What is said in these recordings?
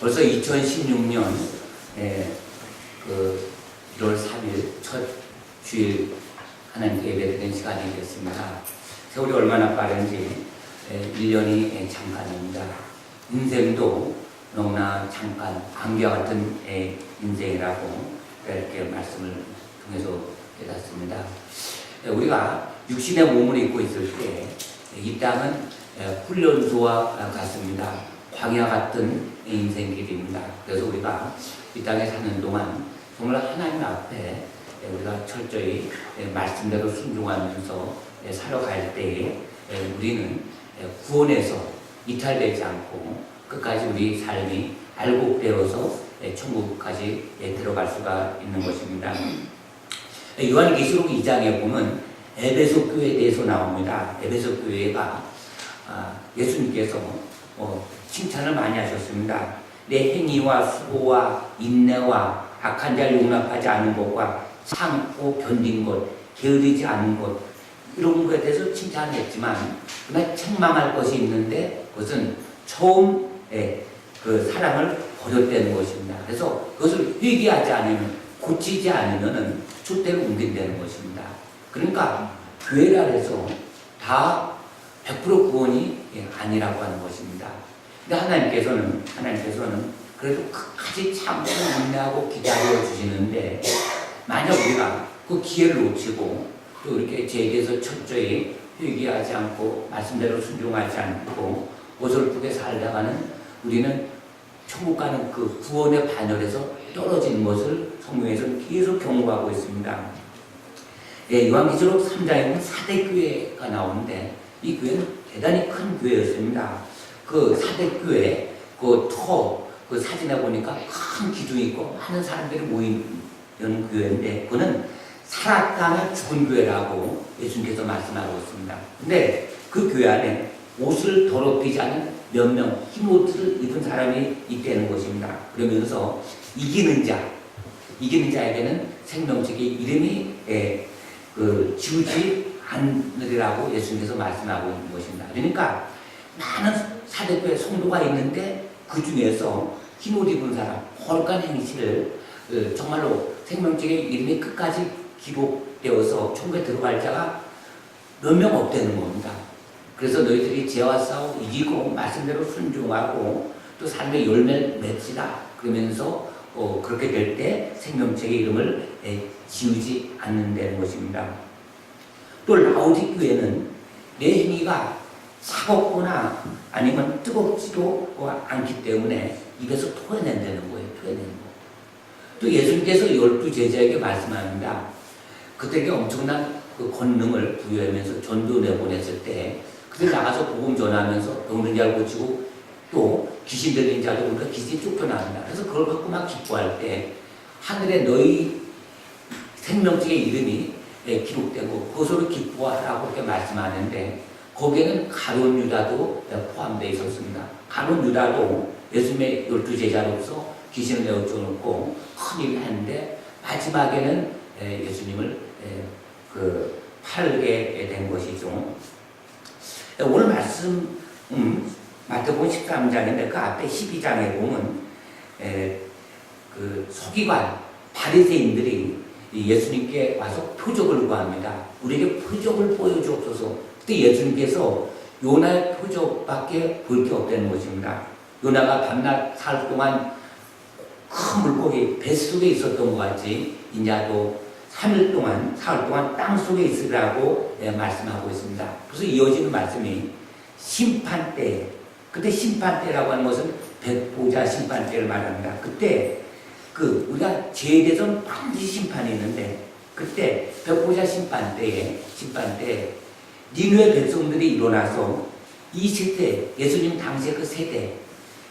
벌써 2016년 그 1월 3일 첫 주일 하나님께 예배드리는 시간이 됐습니다. 세월이 얼마나 빠른지 1년이 잠깐입니다. 인생도 너무나 잠깐 안개 같은 인생이라고 이렇게 말씀을 통해서 깨닫습니다. 우리가 육신의 몸을 입고 있을 때 이 땅은 훈련소와 같습니다. 광야 같은 인생길입니다. 그래서 우리가 이 땅에 사는 동안 정말 하나님 앞에 우리가 철저히 말씀대로 순종하면서 살아갈 때에 우리는 구원에서 이탈되지 않고 끝까지 우리 삶이 알곡되어서 천국까지 들어갈 수가 있는 것입니다. 요한계시록 2장에 보면 에베소 교회에 대해서 나옵니다. 에베소 교회가 예수님께서 칭찬을 많이 하셨습니다. 내 행위와 수고와 인내와 악한 자를 용납하지 않은 것과 참고 견딘 것, 게으르지 않은 것, 이런 것에 대해서 칭찬을 했지만 그러나 책망할 것이 있는데 그것은 처음 그 사랑을 버렸다는 것입니다. 그래서 그것을 회개하지 않으면, 고치지 않으면 주대로 옮긴다는 것입니다. 그러니까 교회라 해서 다 100% 구원이 아니라고 하는 것입니다. 근데 하나님께서는 그래도 끝까지 참고 인내하고 기다려 주시는데, 만약 우리가 그 기회를 놓치고 또 이렇게 죄에 대해서 철저히 회개하지 않고 말씀대로 순종하지 않고 어설프게 살다가는 우리는 천국 가는 그 구원의 반열에서 떨어지는 것을 성경에서는 계속 경고하고 있습니다. 요한계시록 3장에 보면 사대교회가 나오는데 이 교회는 대단히 큰 교회였습니다. 그 사대교회 그 사진에 보니까 큰 기둥이 있고 많은 사람들이 모이는 교회인데 그거는 살았다나 죽은 교회라고 예수님께서 말씀하고 있습니다. 근데 그 교회 안에 옷을 더럽히지 않은 몇 명, 흰옷을 입은 사람이 있다는 것입니다. 그러면서 이기는 자에게는 생명책의 이름이 지우지 않으리라고 예수님께서 말씀하고 있는 것입니다. 그러니까 많은 사대교회 성도가 있는데 그 중에서 흰옷 입은 사람, 거룩한 행실을 정말로 생명책의 이름이 끝까지 기록되어서 천국에 들어갈 자가 몇 명 없다는 겁니다. 그래서 너희들이 죄와 싸워 이기고 말씀대로 순종하고 또 삶의 열매를 맺지라 그러면서 그렇게 될 때 생명책의 이름을 지우지 않는다는 것입니다. 또 라오디 교회는 내 행위가 차갑거나 아니면 뜨겁지도 않기 때문에 입에서 토해낸다는 거예요. 토해내는 거. 또 예수님께서 12 제자에게 말씀합니다. 그들에게 엄청난 그 권능을 부여하면서 전도 내보냈을 때 그들 나가서 복음 전하면서 병든 자를 고치고 또 귀신 들린 자도 보니까 귀신이 쫓겨납니다. 그래서 그걸 갖고 막 기뻐할 때 하늘에 너희 생명책의 이름이 기록되고 그것으로 기뻐하라고 이렇게 말씀하는데 거기에는 가룟 유다도 포함되어 있었습니다. 가룟 유다도 예수님의 12 제자로서 귀신을 내어쫓고 큰 일을 했는데 마지막에는 예수님을 팔게 된 것이죠. 오늘 말씀 마태복음 13장인데 그 앞에 12장에 보면 그 서기관 바리새인들이 예수님께 와서 표적을 구합니다. 우리에게 표적을 보여주옵소서. 그때 예수님께서 요나의 표적밖에 볼 게 없다는 것입니다. 요나가 밤낮 사흘 동안 큰 물고기 뱃속에 있었던 것 같이 인자도 3일 동안 사흘 동안 땅속에 있으라고 말씀하고 있습니다. 그래서 이어지는 말씀이 심판때, 그때 심판때라고 하는 것은 백보자 심판때를 말합니다. 그때 우리가 죄에 대해서는 반드시 심판이 있는데 그때 백보자 심판때에 니느웨 백성들이 일어나서 이 세대, 예수님 당시의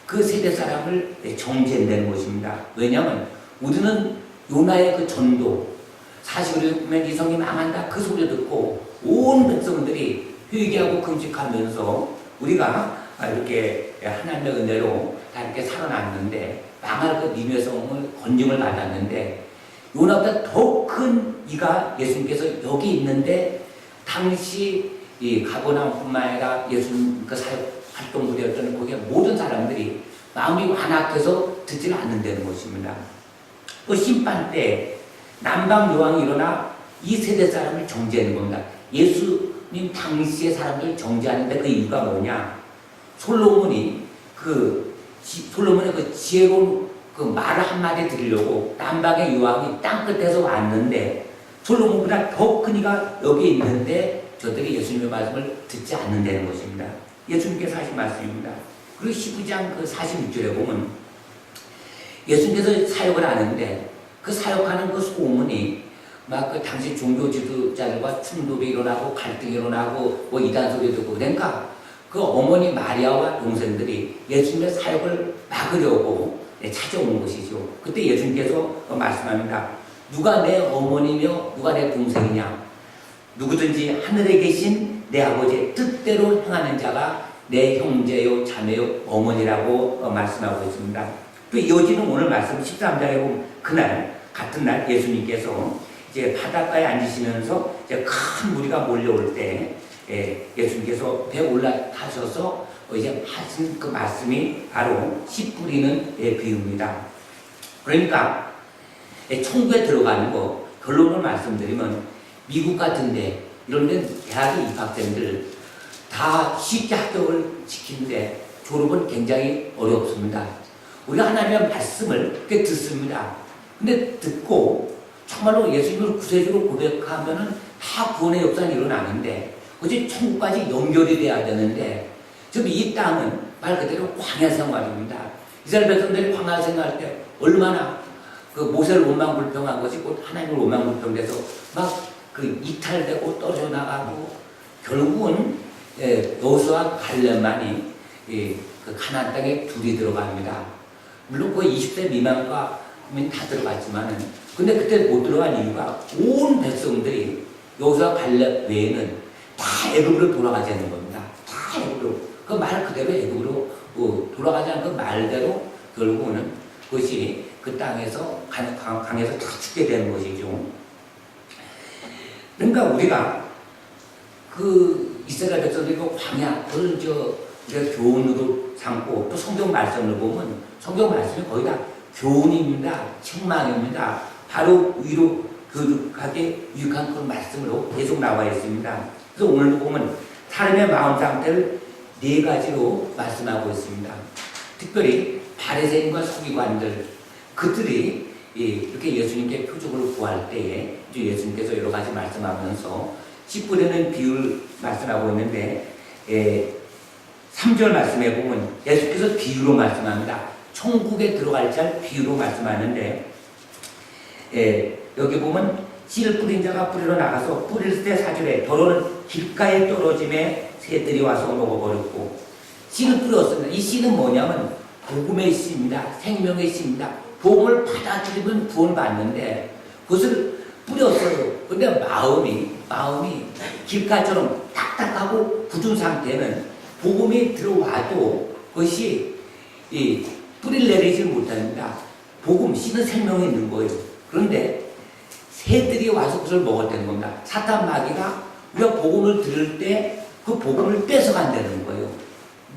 그 세대 사람을 정죄한다는 것입니다. 왜냐하면 우리는 요나의 그 전도, 40일에 이성이 망한다 그 소리 듣고 온 백성들이 회개하고 금식하면서 우리가 이렇게 하나님의 은혜로 다 이렇게 살아났는데 망할 그 니느웨 성을 건짐을 받았는데 요나보다 더 큰 이가 예수님께서 여기 있는데 당시 이 가버나움뿐만 아니라 예수님 그 사역 활동 부대였던 거기에 모든 사람들이 마음이 완악해서 듣지를 않는다는 것입니다. 또 심판 때 남방 여왕이 일어나 이 세대 사람을 정죄하는 겁니다. 예수님 당시의 사람들 정죄하는데 그 이유가 뭐냐? 솔로몬의 그 지혜로운 그 말을 한마디 들으려고 남방의 여왕이 땅끝에서 왔는데 솔로몬보다 더 큰 이가 여기 있는데 저들이 예수님의 말씀을 듣지 않는다는 것입니다. 예수님께서 하신 말씀입니다. 그리고 12장 그 46절에 보면 예수님께서 사역을 하는데 그 사역하는 그 소문이 막 그 당시 종교 지도자들과 충돌이 일어나고 갈등이 일어나고 뭐 이단 소리 듣고 그러니까 그 어머니 마리아와 동생들이 예수님의 사역을 막으려고 찾아오는 것이죠. 그때 예수님께서 말씀합니다. 누가 내 어머니며 누가 내 동생이냐? 누구든지 하늘에 계신 내 아버지의 뜻대로 행하는 자가 내 형제요 자매요 어머니라고 말씀하고 있습니다. 또 이어지는 오늘 말씀 13장에 보면 그날 같은 날 예수님께서 이제 바닷가에 앉으시면서 이제 큰 무리가 몰려올 때 예수님께서 배에 올라타셔서 이제 하신 그 말씀이 바로 씨 뿌리는 비유입니다. 그러니까 천국에 들어가는 거 결론을 말씀드리면 미국 같은데 이런 데 대학의 입학생들 다 쉽게 합격을 시키는데 졸업은 굉장히 어렵습니다. 우리가 하나님의 말씀을 그렇게 듣습니다. 근데 듣고 정말로 예수님을 구세주로 고백하면은 다 구원의 역사가 일어나는데 어제 천국까지 연결이 돼야 되는데 지금 이 땅은 말 그대로 광야 생활입니다. 이스라엘 백성들이 광야 생활할 때 얼마나 그 모세를 원망불평한 것이 곧 하나님을 원망불평돼서 막 그 이탈되고 떨어져 나가고 결국은 여호수아 갈렙만이 그 가나안 땅에 둘이 들어갑니다. 물론 그 20세 미만과 다 들어갔지만은 근데 그때 못 들어간 이유가 온 백성들이 여호수아 갈렙 외에는 다 애굽으로 돌아가자는 겁니다. 다 애굽으로 그 말 그대로 애굽으로 돌아가지 않은 그 말대로 결국은 그것이 그 땅에서 강에서 다 죽게 되는 것이죠. 그러니까 우리가 그 이스라엘 백성들이 그 광야 그걸 우리가 교훈으로 삼고 또 성경 말씀을 보면 성경 말씀이 거의 다 교훈입니다. 책망입니다. 바로 위로 교육하게 유익한 그런 말씀으로 계속 나와 있습니다. 그래서 오늘도 보면 사람의 마음 상태를 네 가지로 말씀하고 있습니다. 특별히 바리새인과 서기관들 그들이 이렇게 예수님께 표적으로 구할 때에 예수님께서 여러 가지 말씀하면서 씨 뿌리는 비유를 말씀하고 있는데 3절 말씀에 보면 예수께서 비유로 말씀합니다. 천국에 들어갈 자 비유로 말씀하는데 여기 보면 씨를 뿌린 자가 뿌리러 나가서 뿌릴 때 4절에 더러는 길가에 떨어짐에 새들이 와서 먹어버렸고 씨를 뿌렸습니다. 이 씨는 뭐냐면 복음의 씨입니다. 생명의 씨입니다. 복음을 받아들이면 구원받는데 그것을 뿌렸어요. 근데 마음이 길가처럼 딱딱하고 굳은 상태는 복음이 들어와도 그것이 뿌리를 내리지 못합니다. 복음, 씨는 생명이 있는 거예요. 그런데 새들이 와서 그것을 먹었다는 겁니다. 사탄 마귀가 우리가 복음을 들을 때 그 복음을 뺏어간다는 거예요.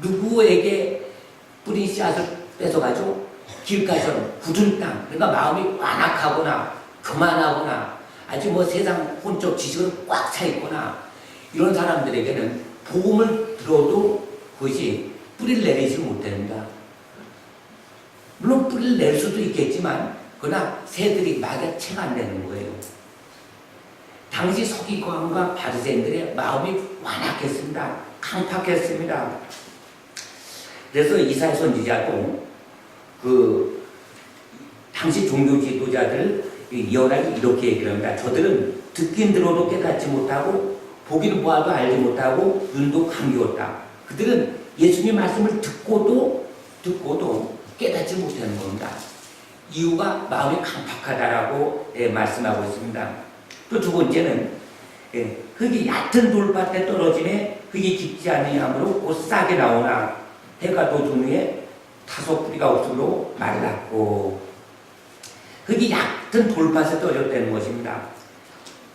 누구에게 뿌린 씨앗을 뺏어가죠? 길가처럼 굳은 땅, 그러니까 마음이 완악하거나 교만하거나 아주 뭐 세상 혼적 지식으로 꽉 차 있거나 이런 사람들에게는 복음을 들어도 그것이 뿌리를 내리지 못합니다. 물론 뿌리를 낼 수도 있겠지만 그러나 새들이 마귀가 채가 안 되는 거예요. 당시 서기관과 바리새인들의 마음이 완악했습니다. 강팍했습니다. 그래서 이사야 선지자도 그 당시 종교 지도자들 예언하기 이렇게 얘기를 합니다. 저들은 듣긴 들어도 깨닫지 못하고 보기는 보아도 알지 못하고 눈도 감기웠다. 그들은 예수님의 말씀을 듣고도 깨닫지 못하는 겁니다. 이유가 마음이 강팍하다라고 말씀하고 있습니다. 또 두 번째는 흙이 얕은 돌밭에 떨어지네 흙이 깊지 않으므로 곧 싹이 나오나 해가 돋은 후에 다소 뿌리가 없으므로 말랐고 흙이 얕은 돌밭에 떨어졌다는 것입니다.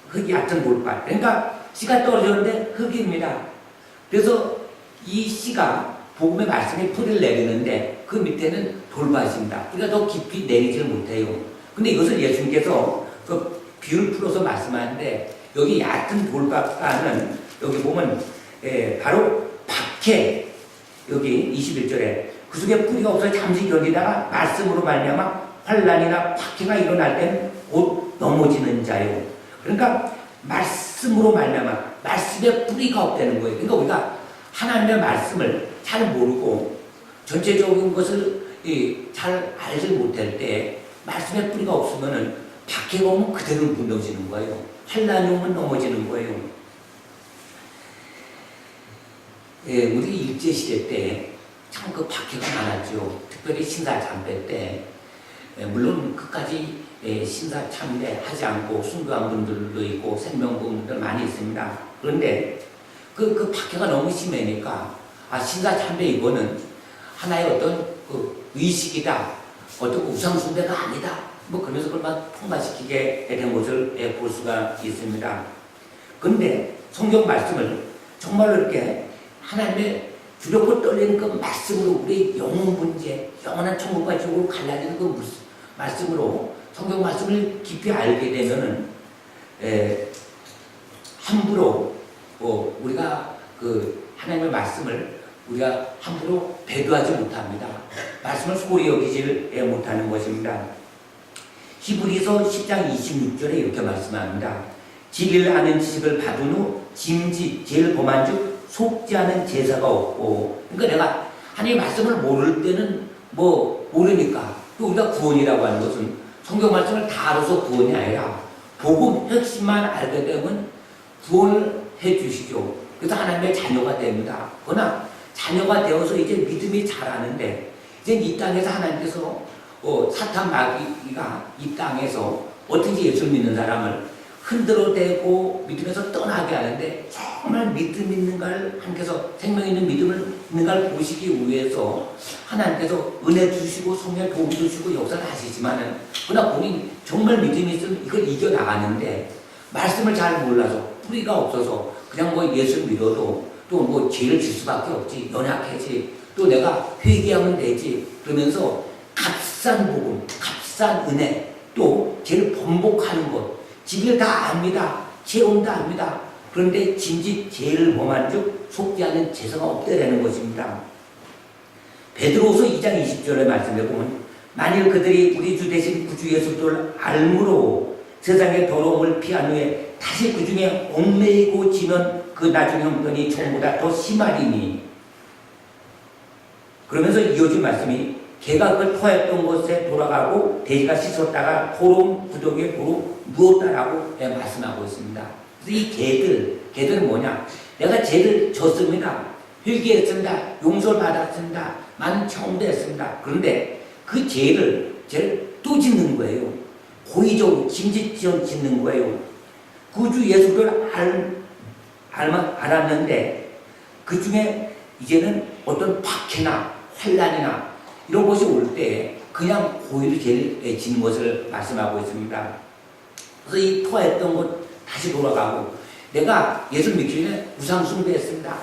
흙이 얕은 돌밭 그러니까 씨가 떨어졌는데 흙입니다. 그래서 이 씨가 복음의 말씀이 뿌리를 내리는데 그 밑에는 돌밭입니다. 우리가 더 깊이 내리지를 못해요. 근데 이것을 예수님께서 그 비유를 풀어서 말씀하는데 여기 얕은 돌밭과는 여기 보면 바로 박해 여기 21절에 그 속에 뿌리가 없어 잠시 견디다가 말씀으로 말미암아 환난이나 박해가 일어날 때는 곧 넘어지는 자요. 그러니까 말씀으로 말미암아 말씀에 뿌리가 없다는 거예요. 그러니까 우리가 하나님의 말씀을 잘 모르고 전체적인 것을 잘 알지 못할 때 말씀에 뿌리가 없으면은 박해가 오면 그대로 무너지는 거예요. 환난이 오면 넘어지는 거예요. 우리 일제시대 때 참 그 박해가 많았죠. 특별히 신사참배 때 물론 끝까지 신사참배 하지 않고 순교한 분들도 있고 생명분들 많이 있습니다. 그런데 그 박해가 너무 심하니까 신사참배 이거는 하나의 어떤 그 의식이다. 어떤 우상숭배가 아니다. 뭐 그러면서 그걸 막 통과시키게 된 것을 볼 수가 있습니다. 그런데 성경 말씀을 정말로 이렇게 하나님의 두렵고 떨리는 그 말씀으로 우리 영혼 문제, 영원한 천국과 지옥으로 갈라지는 그 말씀으로 성경 말씀을 깊이 알게 되면은 함부로 우리가 그 하나님의 말씀을 우리가 함부로 배도하지 못합니다. 말씀을 소홀히 여기지를 못하는 것입니다. 히브리서 10장 26절에 이렇게 말씀합니다. 진리를 아는 지식을 받은 후 짐짓 제일 범한즉 속지 않은 제사가 없고, 그러니까 내가 하나님의 말씀을 모를 때는 뭐 모르니까 또 우리가 구원이라고 하는 것은 성경 말씀을 다 알아서 구원이 아니라 복음 핵심만 알게 되면 구원을 해 주시죠. 그래서 하나님의 자녀가 됩니다. 그러나 자녀가 되어서 이제 믿음이 자라는데 이제 이 땅에서 하나님께서 사탄 마귀가 이 땅에서 어떻게 예수를 믿는 사람을 흔들어대고 믿음에서 떠나게 하는데 정말 믿음 있는가를 하나님께서 생명 있는 믿음을 있는가를 보시기 위해서 하나님께서 은혜 주시고 성령 도움 주시고 역사를 하시지만은 그러나 본인 정말 믿음이 있으면 이걸 이겨나가는데 말씀을 잘 몰라서 뿌리가 없어서 그냥 뭐 예수 믿어도 또 뭐 죄를 질 수밖에 없지 연약해지 또 내가 회개하면 되지 그러면서 값싼 복음 값싼 은혜 또 죄를 번복하는 것 지비를 다 압니다. 죄온 다 압니다. 그런데 진즉 죄를 범한 즉 속지 않은 제사가 없다라는 것입니다. 베드로후서 2장 20절의 말씀에 보면 만일 그들이 우리 주 대신 구주 예수를 알므로 세상의 더러움을 피한 후에 다시 그 중에 얽매이고 지면 그 나중 형편이 전보다 더 심하리니 그러면서 이어진 말씀이 개가 그 토했던 곳에 돌아가고 돼지가 씻었다가 호름 구덩이에 도로 누웠다라고 말씀하고 있습니다. 그래서 이 개들은 뭐냐? 내가 죄를 졌습니다. 회개했습니다. 용서를 받았습니다. 많은 청도 했습니다. 그런데 그 죄를 또 짓는 거예요. 고의적으로 짐짓지어 짓는 거예요. 구주 예수를 알았는데 그 중에 이제는 어떤 박해나 환난이나 이런 것이 올 때 그냥 고의로 죄를 짓는 것을 말씀하고 있습니다. 그래서 이 토했던 것 다시 돌아가고 내가 예수를 믿기 전에 우상숭배했습니다.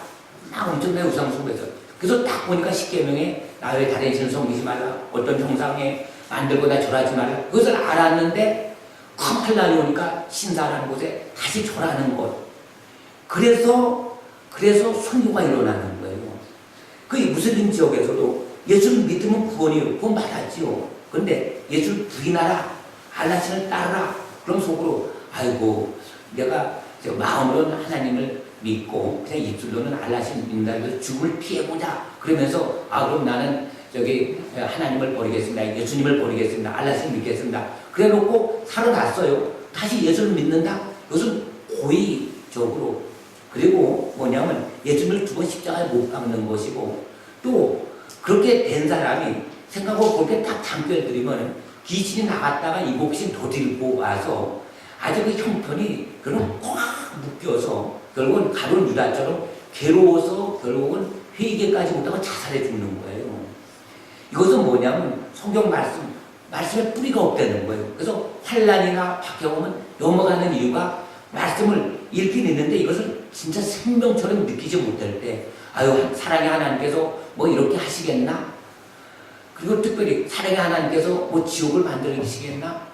막 엄청나게 우상숭배했어요. 그래서 딱 보니까 십계명에 나 외에 다른 신을 섬기지 말라. 어떤 형상에 만들거나 절하지 말라. 그것을 알았는데 큰 환난이 오니까 신사라는 곳에 다시 절하는 것. 그래서 순교가 일어나는 거예요. 그 무슬림 지역에서도 예수를 믿으면 구원이요. 구원 받았지요. 그런데 예수를 부인하라. 알라신을 따르라. 그럼 속으로 아이고 내가 마음으로는 하나님을 믿고 그냥 입술로는 알라신 믿는다. 그래서 죽음을 피해보자. 그러면서 그럼 나는 하나님을 버리겠습니다. 예수님을 버리겠습니다. 알라신 믿겠습니다. 그래 놓고 살아났어요. 다시 예수를 믿는다? 이것은 고의적으로 그리고 뭐냐면 예수님을 두 번 십자가에 못 박는 것이고 또 그렇게 된 사람이 생각하고 그렇게 딱 장뼈를 들이면 귀신이 나갔다가 이 몫이 더 들고 와서 아주 그 형편이 그럼 꽉 묶여서 결국은 가룟 유다처럼 괴로워서 결국은 회개까지 못하고 자살해 죽는 거예요. 이것은 뭐냐면 성경 말씀에 뿌리가 없다는 거예요. 그래서 환난이나 박해가 오면 넘어가는 이유가 말씀을 읽긴 있는데 이것을 진짜 생명처럼 느끼지 못할 때 사랑의 하나님께서 뭐 이렇게 하시겠나? 그리고 특별히 사랑의 하나님께서 뭐 지옥을 만들어주시겠나?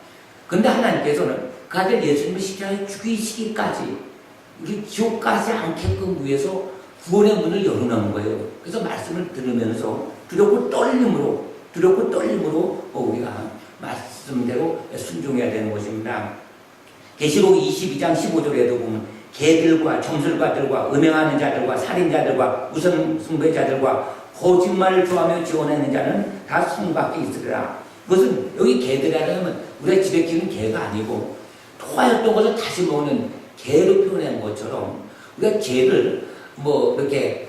근데 하나님께서는 그 아들 예수님을 십자가에 죽이시기까지 우리 지옥 가지 않게끔 위해서 구원의 문을 열어놓은 거예요. 그래서 말씀을 들으면서 두렵고 떨림으로 우리가 말씀대로 순종해야 되는 것입니다. 계시록 22장 15절에도 보면 개들과 점술가들과 음행하는 자들과 살인자들과 우선숭배자들과 거짓말을 좋아하며 지원하는 자는 다 성밖에 있으리라. 그것은 여기 개들이라면 우리가 집에 키우는 개가 아니고 토하였던 것을 다시 먹는 개로 표현한 것처럼 우리가 개를 뭐 이렇게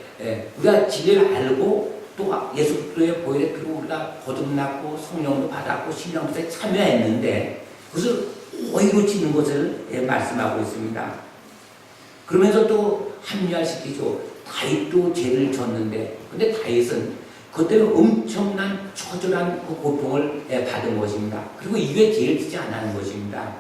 우리가 진리를 알고 또 예수 그리스도의 보혈에 그리고 우리가 거듭났고 성령도 받았고 신령도에 참여했는데 그것을 오히려 짓는 것을 말씀하고 있습니다. 그러면서 또 합리화시키죠. 다윗도 죄를 졌는데 근데 다윗은 그것 때문에 엄청난 처절한 그 고통을 받은 것입니다. 그리고 이외에 죄를 짓지 않았는 것입니다.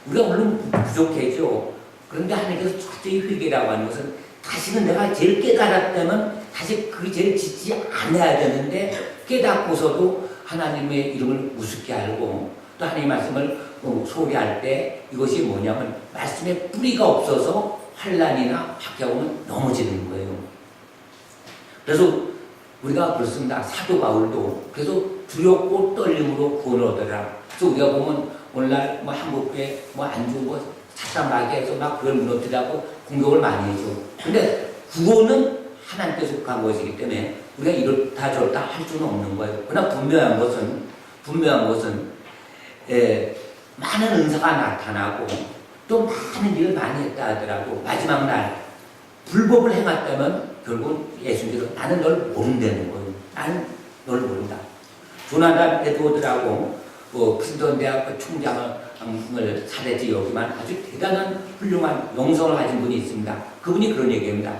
우리가 물론 부족해죠. 그런데 하나님께서 철저히 회개라고 하는 것은 다시는 내가 죄를 깨달았다면 다시 그 죄를 짓지 않아야 되는데 깨닫고서도 하나님의 이름을 우습게 알고 또 하나님의 말씀을 소홀히 할 때 이것이 뭐냐면 말씀에 뿌리가 없어서 환난이나 박해오면 넘어지는 거예요. 그래서 우리가 그렇습니다. 사도 바울도 그래서 두렵고 떨림으로 구원을 얻으라. 그래서 우리가 보면 오늘날 뭐 한국교회 뭐 안 좋은 거 사탄 마귀에서 막 그걸 무너뜨리라고 공격을 많이 해줘. 근데 구원은 하나님께 속한 것이기 때문에 우리가 이렇다 저렇다 할 수는 없는 거예요. 그러나 분명한 것은 많은 은사가 나타나고 또 많은 일을 많이 했다 하더라도 마지막 날 불법을 행했다면 결국 예수님께서 나는 널 모른다는 거예요. 나는 널 모른다. 조나단 에드워드라고 프린스턴 대학 총장을 사례지 여기만 아주 대단한 훌륭한 영성을 가진 분이 있습니다. 그분이 그런 얘기합니다.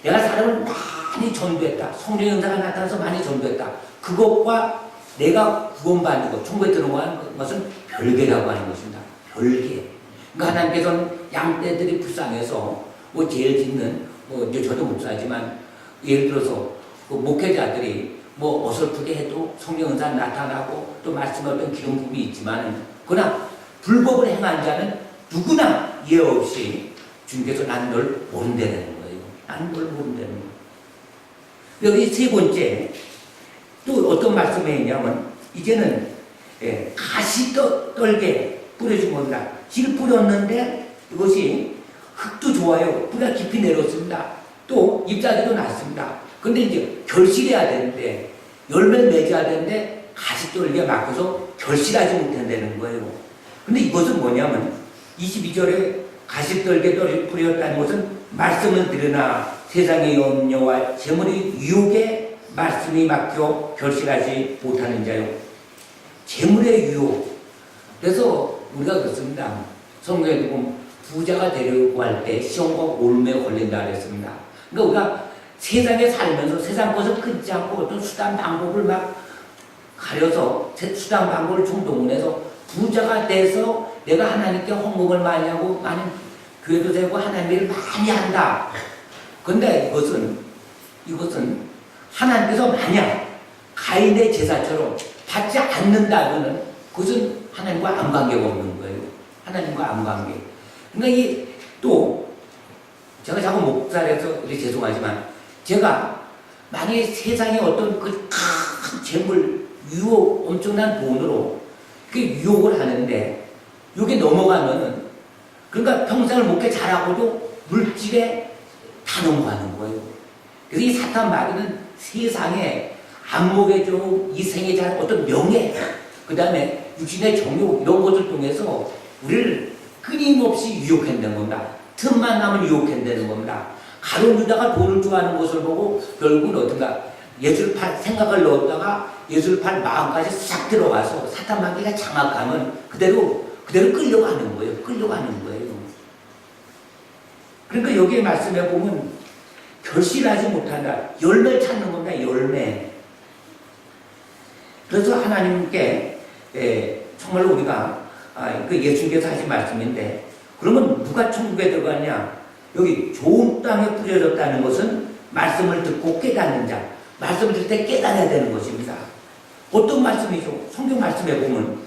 내가 사람을 많이 전도했다. 성령의 은사가 나타나서 많이 전도했다. 그것과 내가 구원받는 것, 천국에 들어가는 것은 별개라고 하는 것입니다. 별개. 그러니까 하나님께서는 양떼들이 불쌍해서 뭐 죄를 짓는 이제 저도 목사지만 예를 들어서 그 목회자들이 뭐 어설프게 해도 성령 은사 나타나고 또 말씀에 어떤 기름 부음이 있지만 그러나 불법을 행한 자는 누구나 예 없이 주님께서 난 널 모른다는 거예요. 난 널 모른다는 거예요. 여기 세 번째 또 어떤 말씀이 있냐면 이제는 가시 떨게 뿌려준 겁니다. 실 뿌렸는데 이것이 흙도 좋아요. 뿌리가 깊이 내렸습니다. 또 잎사귀도 났습니다. 근데 이제 결실해야 되는데 열매를 맺어야 되는데 가시 떨기에 막혀서 결실하지 못한다는 거예요. 근데 이것은 뭐냐면 22절에 가시 떨게 뿌렸다는 것은 말씀을 들으나 세상의 염려와 재물의 유혹에 말씀이 막혀 결실하지 못하는 자요. 재물의 유혹. 그래서 우리가 그렇습니다. 성경에 보면 부자가 되려고 할 때 시험과 올무에 걸린다 그랬습니다. 그러니까 우리가 세상에 살면서 세상 것을 끊지 않고 어떤 수단 방법을 막 가려서 수단 방법을 총동원해서 부자가 돼서 내가 하나님께 헌금을 많이 하고 많은 교회도 되고 하나님 일을 많이 한다. 그런데 이것은 하나님께서 만약 가인의 제사처럼 받지 않는다고는 그것은 하나님과 아무 관계가 없는 거예요. 하나님과 아무 관계. 그러니까 또 제가 자꾸 목살해서 죄송하지만 제가 만약에 세상에 어떤 그 큰 재물 유혹 엄청난 돈으로 그 유혹을 하는데 여기 넘어가면은 그러니까 평생을 목회 잘하고도 물질에 다 넘어가는 거예요. 그래서 이 사탄 마귀는 세상에 안목에 좀 이생에 잘 어떤 명예 그 다음에 육신의 정욕 이런 것을 통해서 우리를 끊임없이 유혹한다는 겁니다. 틈만 나면 유혹한다는 겁니다. 가론 유다가 돈을 좋아하는 것을 보고 결국은 어떤가 예수를 팔 생각을 넣었다가 예수를 팔 마음까지 싹 들어가서 사탄 마귀가 장악하면 그대로 끌려가는 거예요. 끌려가는 거예요. 그러니까 여기에 말씀해 보면 결실하지 못한다. 열매를 찾는 겁니다. 열매. 그래서 하나님께 정말로 우리가 그 예수님께서 하신 말씀인데 그러면 누가 천국에 들어가냐? 여기 좋은 땅에 뿌려졌다는 것은 말씀을 듣고 깨닫는 자. 말씀을 들을 때 깨달아야 되는 것입니다. 어떤 말씀이죠? 성경 말씀에 보면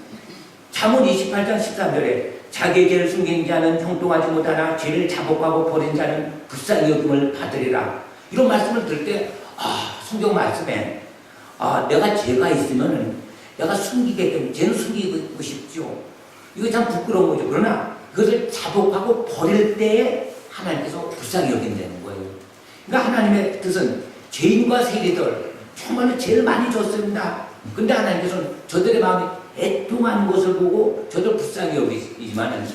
잠언 28장 13절에 자기의 죄를 숨긴 자는 형통하지 못하나 죄를 자복하고 버린 자는 불쌍히 여김을 받으리라. 이런 말씀을 들을 때 성경 말씀에 내가 죄가 있으면 내가 숨기게 되면 죄는 숨기고 싶죠. 이거 참 부끄러운 거죠. 그러나 그것을 자복하고 버릴 때에 하나님께서 불쌍히 여긴다는 거예요. 그러니까 하나님의 뜻은 죄인과 세리들 정말로 죄를 많이 줬습니다. 근데 하나님께서는 저들의 마음이 애통한 것을 보고 저들 불쌍히 여기지만은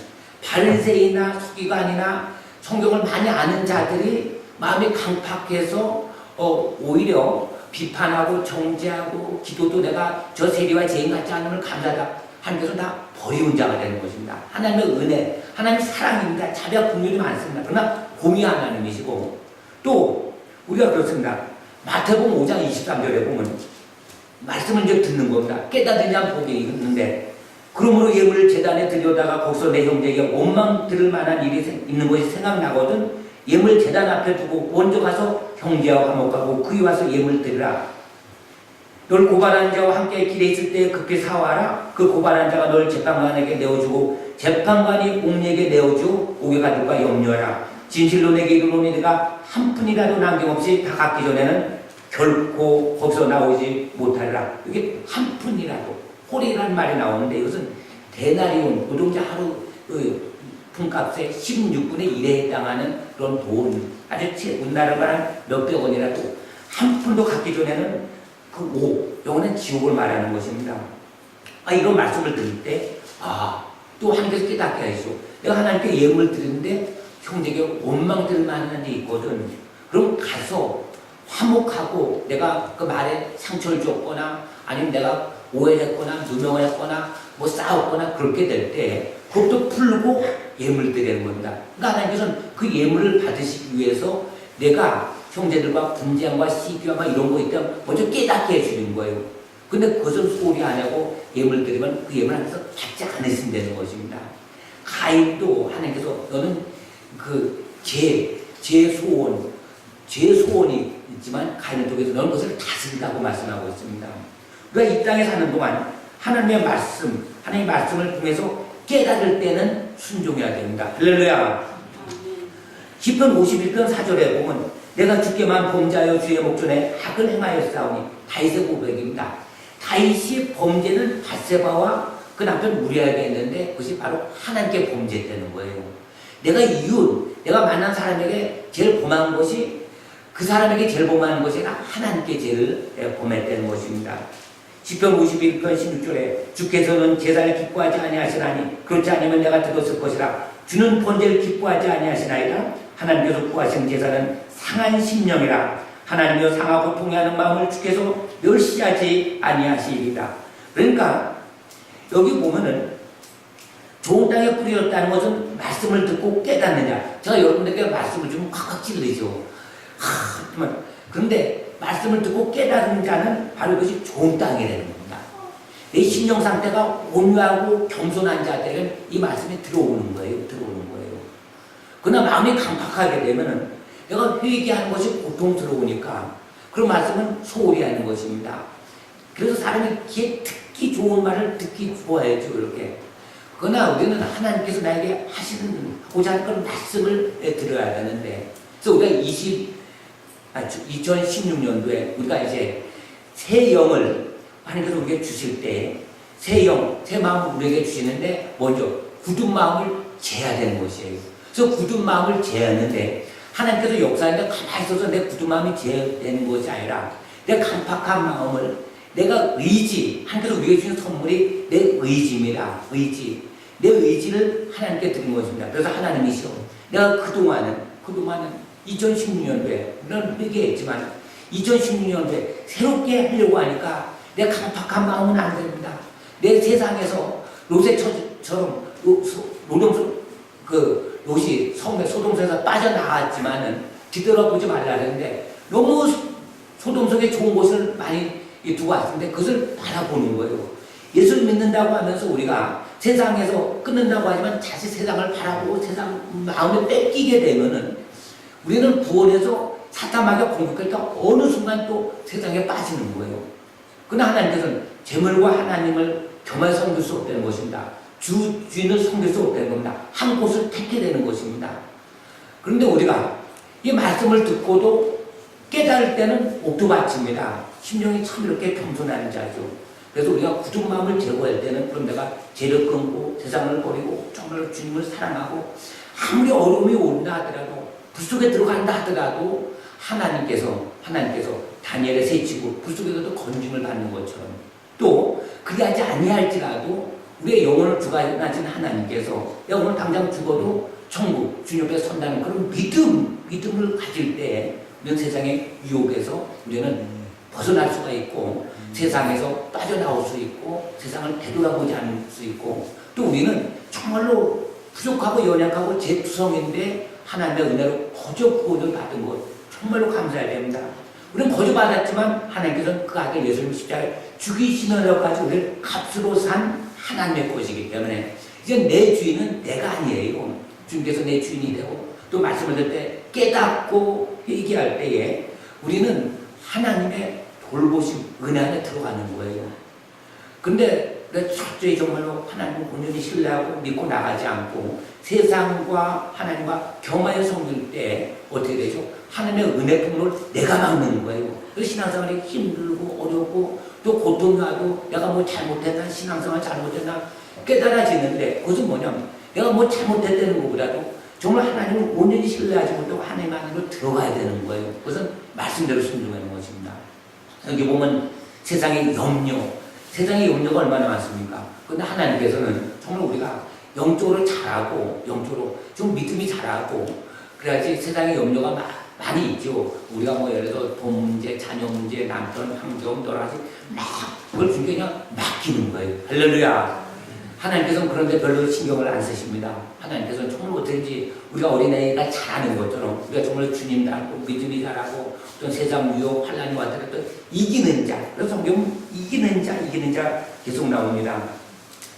바리새인이나 서기관이나 성경을 많이 아는 자들이 마음이 강팍해서 오히려 비판하고 정죄하고 기도도 내가 저 세리와 죄인 같지 않으면 감사하다. 하나님께서 다 버리운 자가 되는 것입니다. 하나님의 은혜, 하나님의 사랑입니다. 자비와 긍휼이 많습니다. 그러나 공의 하나님이시고 또 우리가 그렇습니다. 마태복음 5장 23절에 보면 말씀을 이제 듣는 겁니다. 깨닫지 않은 복이 있는데 그러므로 예물을 제단에 들여다가 거기서 내 형제에게 원망 들을 만한 일이 있는 것이 생각나거든 예물 제단 앞에 두고 먼저 가서 형제와 화목하고 그이 와서 예물 드리라. 널 고발하는 자와 함께 길에 있을 때 급히 사와라. 그 고발한 자가 널 재판관에게 내어주고 재판관이 공에게 내어주고 옥에 가둘까 염려하라. 진실로 내게 이르노니 내가 한 푼이라도 남김없이 다 갚기 전에는 결코 거기서 나오지 못하리라. 이게 한 푼이라도 홀이라는 말이 나오는데 이것은 데나리온 노동자 하루 품값의 16분의 1에 해당하는 그런 돈, 아주 우리나라 말한 몇백 원이라도 한 푼도 갚기 전에는 그 요거는 지옥을 말하는 것입니다. 이런 말씀을 드릴 때 또 하나님께서 깨닫게 하시죠. 내가 하나님께 예물을 드리는데 형제에게 원망 들을 만한 일이 있거든. 그럼 가서 화목하고 내가 그 말에 상처를 줬거나 아니면 내가 오해했거나 누명을 했거나 뭐 싸웠거나 그렇게 될 때 그것도 풀고 예물 드리는 겁니다. 그러니까 하나님께서는 그 예물을 받으시기 위해서 내가 형제들과 분쟁과 시기와 이런 거 있다면 먼저 깨닫게 해주는 거예요. 근데 그것을 소홀히 안 하고 예물 드리면 그 예물 하면서 받지 않으시면 되는 것입니다. 가인도 하나님께서 너는 그 제 소원이 있지만 가인을 통해서 너는 그것을 다스린다고 말씀하고 있습니다. 우리가 이 땅에 사는 동안 하나님의 말씀을 통해서 깨달을 때는 순종해야 됩니다. 할렐루야. 시편 51편 4절에 보면 내가 주께만 범죄하여 주의 목전에 악을 행하였사오니 다윗의 고백입니다. 다윗이 범죄는 밧세바와 그 남편 우리아에게 했는데 그것이 바로 하나님께 범죄되는 거예요. 내가 만난 사람에게 제일 범한 것이 그 사람에게 제일 범하는 것이 아니라 하나님께 제일 범했다는 것입니다. 시편 51편 16절에 주께서는 제사를 기뻐하지 아니하시나니 그렇지 않으면 내가 들었을 것이라. 주는 번제를 기뻐하지 아니하시나이다. 하나님께서 구하신 제사는 상한 심령이라. 하나님여 상하고 통회하는 마음을 주께서 멸시하지 아니하시리이다. 그러니까 여기 보면은 좋은 땅에 뿌려졌다는 것은 말씀을 듣고 깨닫느냐. 제가 여러분들께 말씀을 좀 콱콱 찔르죠. 그런데 말씀을 듣고 깨달은 자는 바로 이것이 좋은 땅이라는 겁니다. 내 심령 상태가 온유하고 겸손한 자들은 이 말씀이 들어오는 거예요. 그러나 마음이 강팍하게 되면은 내가 회개하는 것이 고통스러우니까 그런 말씀은 소홀히 하는 것입니다. 그래서 사람이 귀에 듣기 좋은 말을 듣기 좋아해죠. 이렇게. 그러나 우리는 하나님께서 나에게 하고자 하는 그런 말씀을 들어야 되는데 그래서 우리가 2016년도에 우리가 이제 새 영을 하나님께서 우리에게 주실 때 새 영, 새 마음을 우리에게 주시는데 먼저 굳은 마음을 재야 되는 것이에요. 그래서 굳은 마음을 재었는데 하나님께서 역사하는데 가만히 있어서 내 굳은 마음이 재되는 것이 아니라 내 강팍한 마음을 내가 하나님께서 우리에게 주신 선물이 내 의지입니다. 내 의지를 하나님께 드린 것입니다. 그래서 하나님이시오. 내가 그동안은 2016년도에 물론 회개했지만 2016년도에 새롭게 하려고 하니까 내 강팍한 마음은 안 됩니다. 내 세상에서 롯처럼 롯이 성에 소돔성에서 빠져나왔지만은 뒤돌아보지 말라 했는데 너무 소돔 속에 좋은 곳을 많이 두고 왔는데 그것을 바라보는 거예요. 예수를 믿는다고 하면서 우리가 세상에서 끊는다고 하지만 다시 세상을 바라보고 세상 마음에 뺏기게 되면은 우리는 구원해서 사탄마귀가 공격할 때 어느 순간 또 세상에 빠지는 거예요. 그러나 하나님께서는 재물과 하나님을 겸하여 섬길 수 없다는 것입니다. 주인을 섬길 수 없다는 겁니다. 한 곳을 택해야 되는 것입니다. 그런데 우리가 이 말씀을 듣고도 깨달을 때는 옥두밭입니다. 심령이 참 이렇게 겸손한 자죠. 그래서 우리가 굳은 마음을 제거할 때는 그럼 내가 죄를 끊고 세상을 버리고 정말 주님을 사랑하고 아무리 어려움이 온다 하더라도 불 속에 들어간다 하더라도 하나님께서 다니엘의 새 친구 불 속에서도 건짐을 받는 것처럼 또 그리하지 아니할지라도 우리의 영혼을 주관하신 하나님께서 야 오늘 당장 죽어도 천국 주님 앞에 선다는 그런 믿음을 가질 때 우리는 세상의 유혹에서 우리는 벗어날 수가 있고 세상에서 빠져나올 수 있고 세상을 되돌아보지 않을 수 있고 또 우리는 정말로 부족하고 연약하고 죄투성인데 하나님의 은혜로 거저 구원을 받은 것 정말로 감사해야 됩니다. 우리는 거저 받았지만 하나님께서는 그 아들 예수님을 십자가에 죽이시면서까지 우리를 값으로 산 하나님의 것이기 때문에 이제 내 주인은 내가 아니에요. 주님께서 내 주인이 되고 또 말씀을 들을 때 깨닫고 얘기할 때에 우리는 하나님의 돌보심 은혜 안에 들어가는 거예요. 근데 철저히 정말로 하나님을 온전히 신뢰하고 믿고 나가지 않고 세상과 하나님과 겸하여 섬길 때 어떻게 되죠? 하나님의 은혜 통로를 내가 막는 거예요. 그래서 신앙생활이 힘들고 어렵고 또 고통이 와도 내가 뭐 잘못했나 신앙생활 잘못했나 깨달아지는데 그것은 뭐냐면 내가 뭐 잘못했다는 것보다도 정말 하나님을 온전히 신뢰하지 못하고 하나님 안으로 들어가야 되는 거예요. 그것은 말씀대로 순종하는 것입니다. 여기 보면 세상의 염려가 얼마나 많습니까? 그런데 하나님께서는 정말 우리가 영적으로 잘하고 영적으로 좀 믿음이 잘하고 그래야지 세상의 염려가 많이 있죠. 우리가 뭐 예를 들어 돈 문제, 자녀 문제, 남편, 환경 여러 가지 막 그걸 주님께 그냥 맡기는 거예요. 할렐루야. 하나님께서는 그런데 별로 신경을 안 쓰십니다. 하나님께서는 정말 어떻게든지 우리가 어린아이가 잘하는 것처럼 우리가 정말 주님 닮고 믿음이 잘하고 어떤 세상 유혹, 환란이 왔더라도 이기는 자. 그래서 성경은 이기는 자 계속 나옵니다.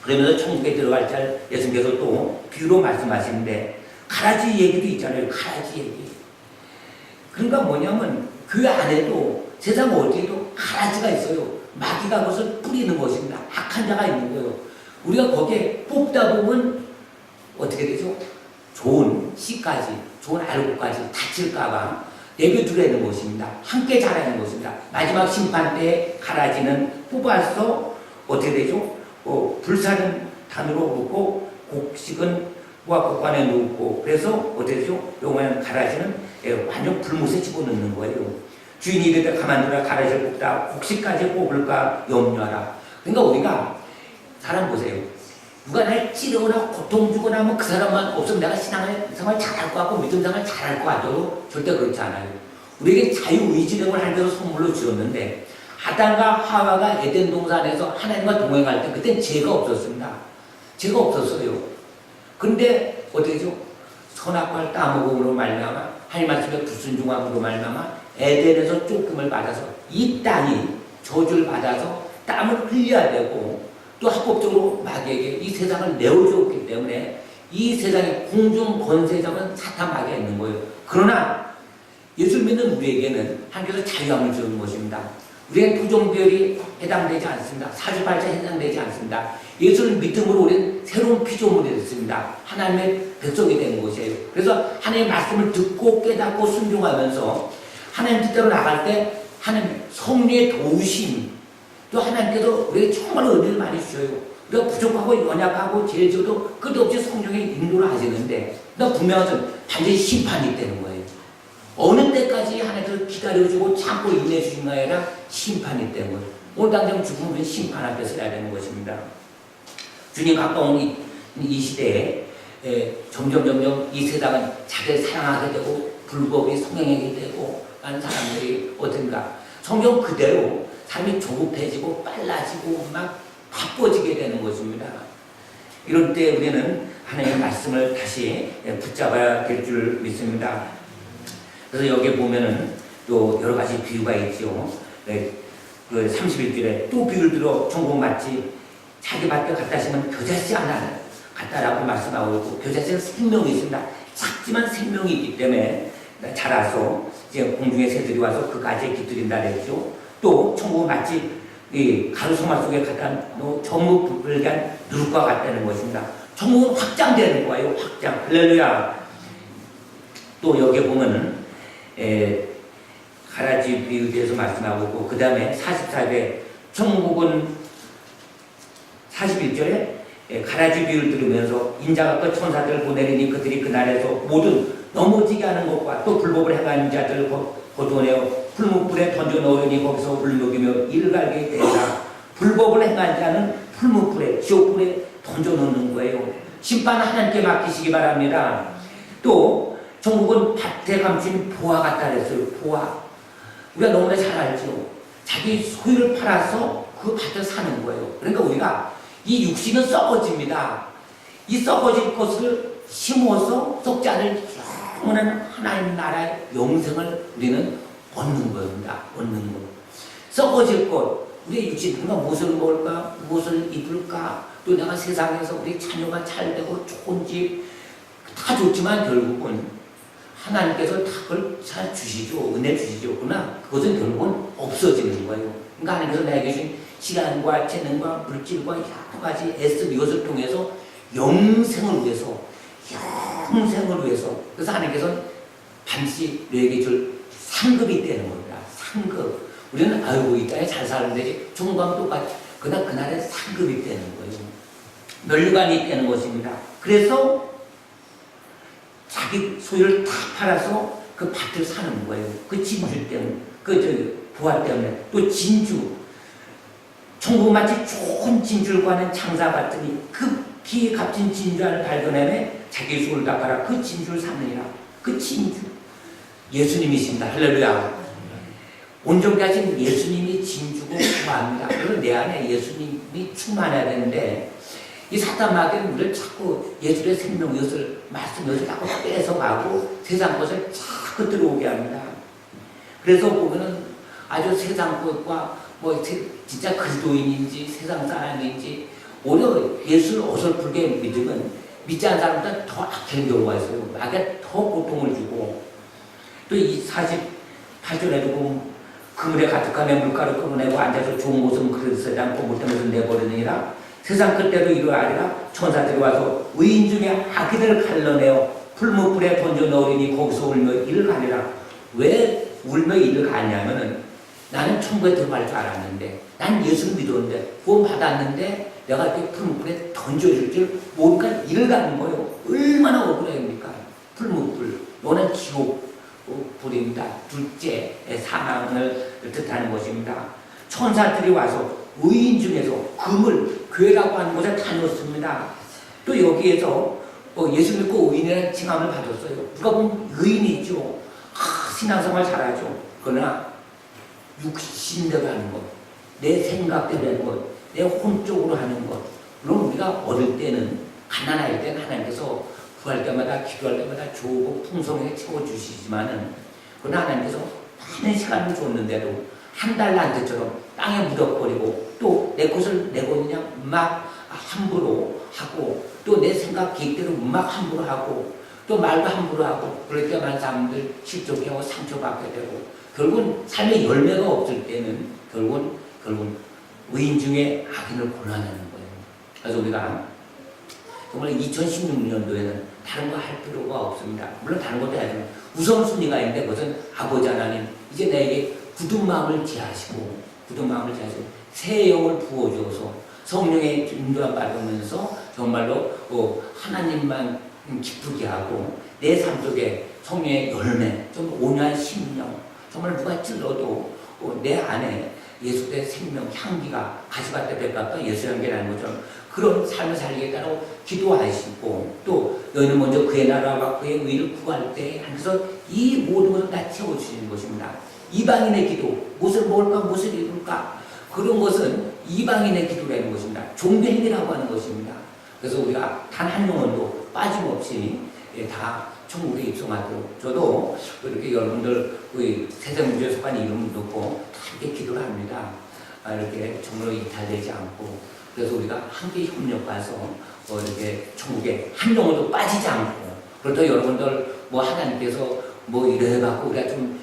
그러면서 천국에 들어갈 자 예수님께서 또 비유로 말씀하시는데 가라지 얘기도 있잖아요. 가라지 얘기. 그러니까 뭐냐면 그 안에도 세상 어디에도 가라지가 있어요. 마귀가 그것을 뿌리는 것입니다. 악한 자가 있는 거예요. 우리가 거기에 뽑다 보면 어떻게 되죠? 좋은 씨까지, 좋은 알곡까지 다칠까봐 내버려두라는 것입니다. 함께 자라는 것입니다. 마지막 심판 때 가라지는 뽑아서 어떻게 되죠? 불사는 단으로 놓고 곡식은 곡간에 놓고 그래서 어떻게 되죠? 요만한 가라지는 완전 불못에 집어넣는 거예요. 주인이 이르되 가만두라 가라지를 뽑다 곡식까지 뽑을까 염려하라. 그러니까 우리가 사람 보세요. 누가 날 찌르거나 고통 주거나 하면 그 사람만 없으면 내가 신앙생활 잘할 것 같고 믿음생활 잘할 것 같아도 절대 그렇지 않아요. 우리에게 자유의지력을 하나님께서 선물로 주었는데 아담과 하와가 에덴 동산에서 하나님과 동행할 때 그땐 죄가 없었습니다. 죄가 없었어요. 그런데 어떻게죠? 선악과를 따먹음으로 말미암아 하나님 말씀에 불순종함으로 말미암아 에덴에서 쫓김을 받아서 이 땅이 저주를 받아서 땀을 흘려야 되고 또 합법적으로 마귀에게 이 세상을 내어주었기 때문에 이 세상의 공중 권세자는 사탄 마귀가 있는 거예요. 그러나 예수를 믿는 우리에게는 하나님께서 자유함을 주는 것입니다. 우리의 부정별이 해당되지 않습니다. 사주팔자 해당되지 않습니다. 예수를 믿음으로 우리는 새로운 피조물이 됐습니다. 하나님의 백성이 되는 것이에요. 그래서 하나님의 말씀을 듣고 깨닫고 순종하면서 하나님 뜻대로 나갈 때 하나님 성령의 도우심 또 하나님께서 우리에게 정말 은혜를 많이 주셔요. 우리가 부족하고 연약하고 죄를 지어도 끝없이 성령의 인도를 하시는데 그러니까 분명한 것은 반드시 심판이 있다는 거예요. 어느 때까지 하나님께서 기다려주고 참고 인내해 주신 거 아니라 심판이 있다는 거예요. 오늘 당장 죽으면 심판 앞에 서야 되는 것입니다. 주님 가까운 이 시대에 점점 이 세상은 자기를 사랑하게 되고 불법이 성행하게 되고 많은 사람들이 어떤가 성경 그대로 삶이 조급해지고 빨라지고 막 바빠지게 되는 것입니다. 이럴 때 우리는 하나님의 말씀을 다시 붙잡아야 될 줄 믿습니다. 그래서 여기에 보면은 또 여러 가지 비유가 있죠. 그 31절에 또 비유를 들어 천국 마치 자기 밭에 갖다 심은 겨자씨 하나 갖다라고 말씀하고 있고 겨자씨는 생명이 있습니다. 작지만 생명이 있기 때문에 자라서 이제 공중의 새들이 와서 그 가지에 깃들인다 그랬죠. 또 천국은 마치 이 가루소마 속에 갖다 전무불간 누룩과 같다는 것입니다. 천국은 확장되는 거예요. 확장. 할렐루야. 또 여기 보면은 가라지 비유에 대해서 말씀하고 있고, 그 다음에 44배 천국은 41절에 가라지 비유를 들으면서 인자가 그 천사들을 보내리니 그들이 그날에서 모든 넘어지게 하는 것과 또 불법을 행하는 자들을 거두어내어 풀무불에 던져 넣으니 거기서 불먹이며 이를 갈게 되리라. 불법을 행한 자는 풀무불에 지옥불에 던져 넣는 거예요. 심판은 하나님께 맡기시기 바랍니다. 또 천국은 밭에 감춘 보화 같다 그랬어요. 보화. 우리가 너무나 잘 알죠. 자기 소유를 팔아서 그 밭을 사는 거예요. 그러니까 우리가 이 육신은 썩어집니다. 이 썩어질 것을 심어서 썩지 않을 영원한 하나님 나라의 영생을 우리는 얻는 겁니다. 얻는 것. 썩어질 것. 우리의 육신, 우리가 무엇을 먹을까? 무엇을 입을까? 또 내가 세상에서 우리 자녀가 잘 되고 좋은 집 다 좋지만 결국은 하나님께서 다 그걸 잘 주시죠. 은혜 주시죠. 그러나 그것은 결국은 없어지는 거예요. 그러니까 하나님께서 내게 주신 시간과 재능과 물질과 여러 가지 애쓴 이것을 통해서 영생을 위해서, 영생을 위해서. 그래서 하나님께서는 반드시 너에게 줄 상급이 되는 겁니다. 상급. 우리는 아이고 이 땅에 잘 사는 데지 종과는 똑같이. 그러나 그날에 상급이 되는 거예요. 멸류관이 되는 것입니다. 그래서 자기 소유를 다 팔아서 그 밭을 사는 거예요. 그 진주 때문에, 부활 때문에. 또 진주. 천국 마치 좋은 진주를 구하는 창사 같으니 급히 값진 진주 안을 발견하며 자기 소유를 다 팔아 그 진주를 사느니라. 그 진주. 예수님이십니다. 할렐루야. 온전히 하신 예수님이 진주고 구합니다. 그리고 내 안에 예수님이 충만해야 되는데 이 사단 마귀는 우리를 자꾸 예수의 생명, 이것을 말씀, 이것을 자꾸 뺏어가고 세상 것을 자꾸 들어오게 합니다. 그래서 보면은 아주 세상 것과 진짜 그리스도인인지 세상 사람인지 오히려 예수를 어설프게 믿으면 믿지 않는 사람보다 더 악한 경우가 있어요. 마귀가 더 고통을 주고 또 이 48절에도 보면 그물에 가득하며 물가로 끌어내고 앉아서 좋은 곳은 그릇을 담고 못하면서 내버리느니라. 세상 끝대로 이루어하리라. 천사들이 와서 의인 중에 악인을 갈라내어 풀무불에 던져 넣으리니 거기서 울며 이를 가리라. 왜 울며 이를 가냐면은 나는 천국에 들어갈 줄 알았는데 난 예수를 믿었는데 구원 받았는데 내가 이렇게 풀무불에 던져질 줄 모르니까 이를 가는 거예요. 얼마나 억울합니까? 풀무불. 너는 지옥 불입니다. 둘째 사망을 뜻하는 것입니다. 천사들이 와서 의인 중에서 금을 괴라고 하는 곳에 다녔습니다. 또 여기에서 예수 믿고 의인이라는 칭함을 받았어요. 누가 보면 의인이죠. 신앙생활 잘하죠. 그러나 육신대로 하는 것, 내 생각대로 하는 것, 내 혼적으로 하는 것. 물론 우리가 어릴 때는 가난할 때는 하나님께서 구할 때마다 기도할 때마다 좋고 풍성하게 채워주시지만은 그러나 하나님께서 많은 시간을 줬는데도 한 달란트처럼 땅에 묻어버리고 또 내 것을 내고 그냥 막 함부로 하고 또 내 생각 계획대로 막 함부로 하고 또 말도 함부로 하고 그럴 때 많은 사람들 실족하고 상처받게 되고 결국은 삶의 열매가 없을 때는 결국은 의인 중에 악인을 골라내는 거예요. 그래서 우리가 정말 2016년도에는 다른 거 할 필요가 없습니다. 물론 다른 것도 해야지만 우선순위가 있는데 그것은 아버지 하나님 이제 나에게 굳은 마음을 지하시고 새 영을 부어주어서 성령의 인도함 받으면서 정말로 하나님만 기쁘게 하고 내 삶 속에 성령의 열매, 좀 온유한 심령, 정말 누가 찔러도 내 안에 예수의 생명 향기가 가시밭에 될까봐 예수 향기라는 것처럼 그런 삶을 살리겠다고 기도하시고 또 너희는 먼저 그의 나라와 그의 의를 구할 때 하면서 이 모든 것을 다 채워주시는 것입니다. 이방인의 기도, 무엇을 먹을까 무엇을 입을까 그런 것은 이방인의 기도라는 것입니다. 종교행위라고 하는 것입니다. 그래서 우리가 단 한 영혼도 빠짐없이 다 천국에 입성하도록 저도 이렇게 여러분들 세상문제에 속한 이름을 놓고 다 이렇게 기도를 합니다. 이렇게 정말로 이탈되지 않고 그래서 우리가 함께 협력해서 이렇게 천국에 한 영혼도 빠지지 않고 그렇다고 여러분들 하나님께서 이래 해갖고 우리가 좀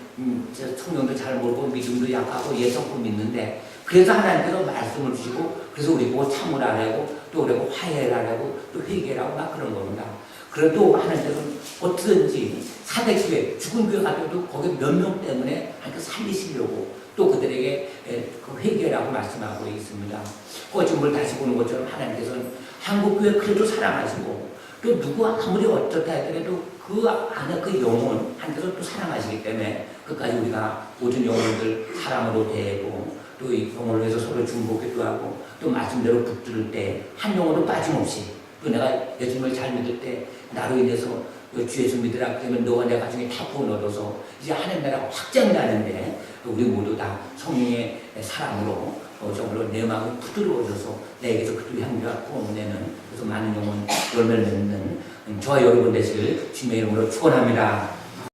성령도 잘 모르고 믿음도 약하고 예성도 믿는데 그래서 하나님께서 말씀을 주시고 그래서 우리 보고 참으라고 또 그리고 화해라고 또 회개라고 막 그런 겁니다. 그래도 하나님께서는 어떻게든지 사대교회 죽은 교회 가도 거기 몇 명 때문에 하나님께 살리시려고 또 그들에게 그 회개라고 말씀하고 있습니다. 거짓말 다시 보는 것처럼 하나님께서는 한국교회 그래도 사랑하시고 또 누구 아무리 어떻다 하더라도 그 안에 그 영혼 하나님께서 또 사랑하시기 때문에 끝까지 우리가 모든 영혼들 사랑으로 대하고 또 이 영혼을 위해서 서로 중보기도 하고 또 말씀대로 붙들 때 한 영혼도 빠짐없이 또 내가 예수님을 잘 믿을 때 나로 인해서 주 예수 믿으라 그러면 너와 내가 나중에 다 구원 얻어서 이제 하나님 나라가 확장나는데 우리 모두 다 성령의 사랑으로 정말로 내 마음이 부드러워져서 내게서 그들의 향기가 구원내는 그래서 많은 영혼 열매를 맺는 저와 여러분 되시길 주님의 이름으로 축원합니다.